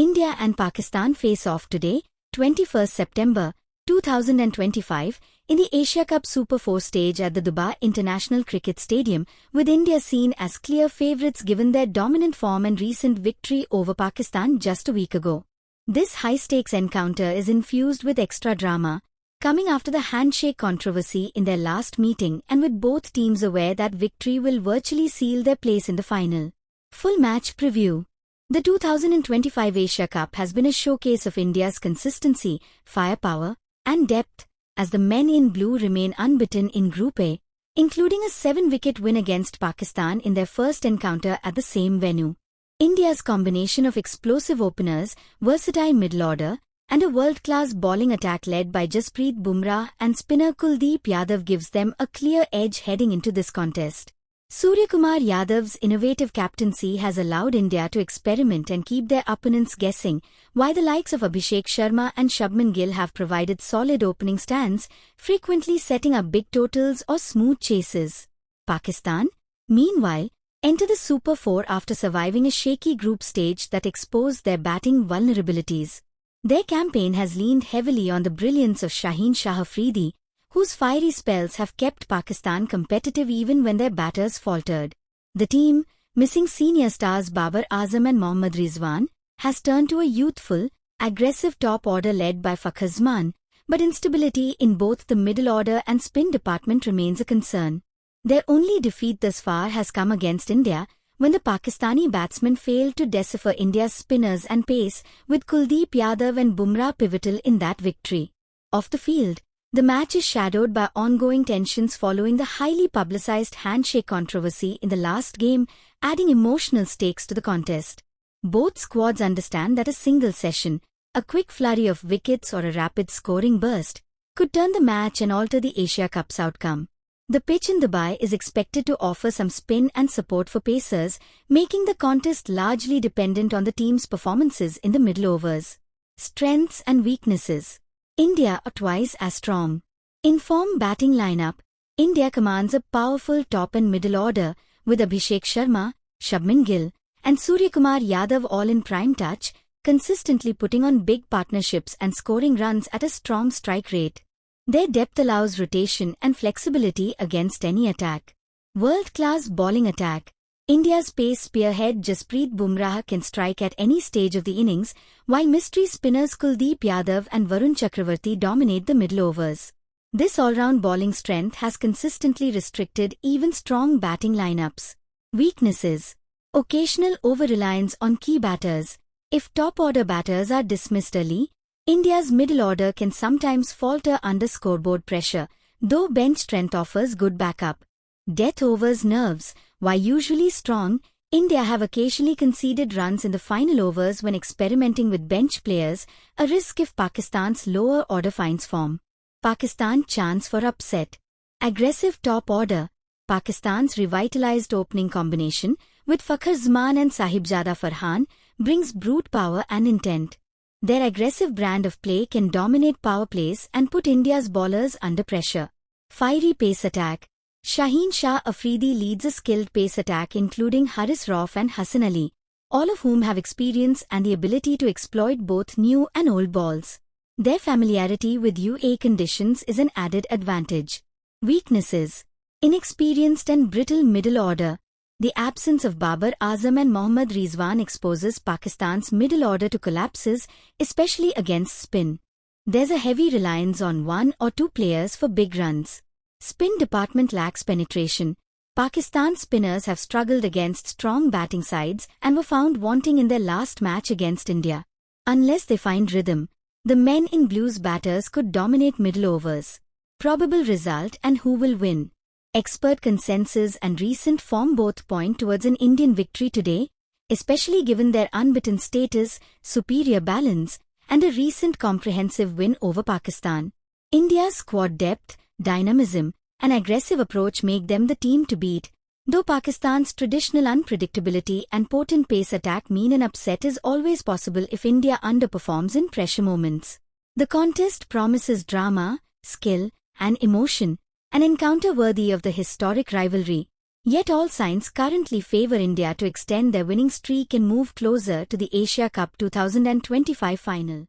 India and Pakistan face off today, 21st September 2025, in the Asia Cup Super 4 stage at the Dubai International Cricket Stadium, with India seen as clear favourites given their dominant form and recent victory over Pakistan just a week ago. This high-stakes encounter is infused with extra drama, coming after the handshake controversy in their last meeting and with both teams aware that victory will virtually seal their place in the final. Full match preview. The 2025 Asia Cup has been a showcase of India's consistency, firepower, and depth, as the men in blue remain unbeaten in Group A, including a 7-wicket win against Pakistan in their first encounter at the same venue. India's combination of explosive openers, versatile middle order, and a world-class bowling attack led by Jasprit Bumrah and spinner Kuldeep Yadav gives them a clear edge heading into this contest. Suryakumar Yadav's innovative captaincy has allowed India to experiment and keep their opponents guessing, while the likes of Abhishek Sharma and Shubman Gill have provided solid opening stands, frequently setting up big totals or smooth chases. Pakistan, meanwhile, enter the Super 4 after surviving a shaky group stage that exposed their batting vulnerabilities. Their campaign has leaned heavily on the brilliance of Shaheen Shah Afridi, whose fiery spells have kept Pakistan competitive even when their batters faltered. The team, missing senior stars Babar Azam and Mohammad Rizwan, has turned to a youthful, aggressive top order led by Fakhar Zaman, but instability in both the middle order and spin department remains a concern. Their only defeat thus far has come against India, when the Pakistani batsmen failed to decipher India's spinners and pace, with Kuldeep Yadav and Bumrah pivotal in that victory. Off the field, the match is shadowed by ongoing tensions following the highly publicized handshake controversy in the last game, adding emotional stakes to the contest. Both squads understand that a single session, a quick flurry of wickets or a rapid scoring burst, could turn the match and alter the Asia Cup's outcome. The pitch in Dubai is expected to offer some spin and support for pacers, making the contest largely dependent on the team's performances in the middle overs. Strengths and weaknesses. India are twice as strong. In form batting lineup, India commands a powerful top and middle order, with Abhishek Sharma, Shubman Gill, and Suryakumar Yadav all in prime touch, consistently putting on big partnerships and scoring runs at a strong strike rate. Their depth allows rotation and flexibility against any attack. World-class bowling attack. India's pace spearhead Jasprit Bumrah can strike at any stage of the innings, while mystery spinners Kuldeep Yadav and Varun Chakravarti dominate the middle overs. This all-round bowling strength has consistently restricted even strong batting lineups. Weaknesses. Occasional over-reliance on key batters. If top-order batters are dismissed early, India's middle order can sometimes falter under scoreboard pressure, though bench strength offers good backup. Death overs nerves. While usually strong, India have occasionally conceded runs in the final overs when experimenting with bench players, a risk if Pakistan's lower order finds form. Pakistan chance for upset. Aggressive top order. Pakistan's revitalized opening combination, with Fakhar Zaman and Sahibzada Farhan, brings brute power and intent. Their aggressive brand of play can dominate power plays and put India's bowlers under pressure. Fiery pace attack. Shaheen Shah Afridi leads a skilled pace attack including Haris Rauf and Hassan Ali, all of whom have experience and the ability to exploit both new and old balls. Their familiarity with UAE conditions is an added advantage. Weaknesses. Inexperienced and brittle middle order. The absence of Babar Azam and Mohammad Rizwan exposes Pakistan's middle order to collapses, especially against spin. There's a heavy reliance on one or two players for big runs. Spin department lacks penetration. Pakistan spinners have struggled against strong batting sides and were found wanting in their last match against India. Unless they find rhythm, the men in blue's batters could dominate middle overs. Probable result and who will win. Expert consensus and recent form both point towards an Indian victory today, especially given their unbeaten status, superior balance, and a recent comprehensive win over Pakistan. India's squad depth, dynamism, and aggressive approach make them the team to beat, though Pakistan's traditional unpredictability and potent pace attack mean an upset is always possible if India underperforms in pressure moments. The contest promises drama, skill, and emotion, an encounter worthy of the historic rivalry. Yet all signs currently favour India to extend their winning streak and move closer to the Asia Cup 2025 final.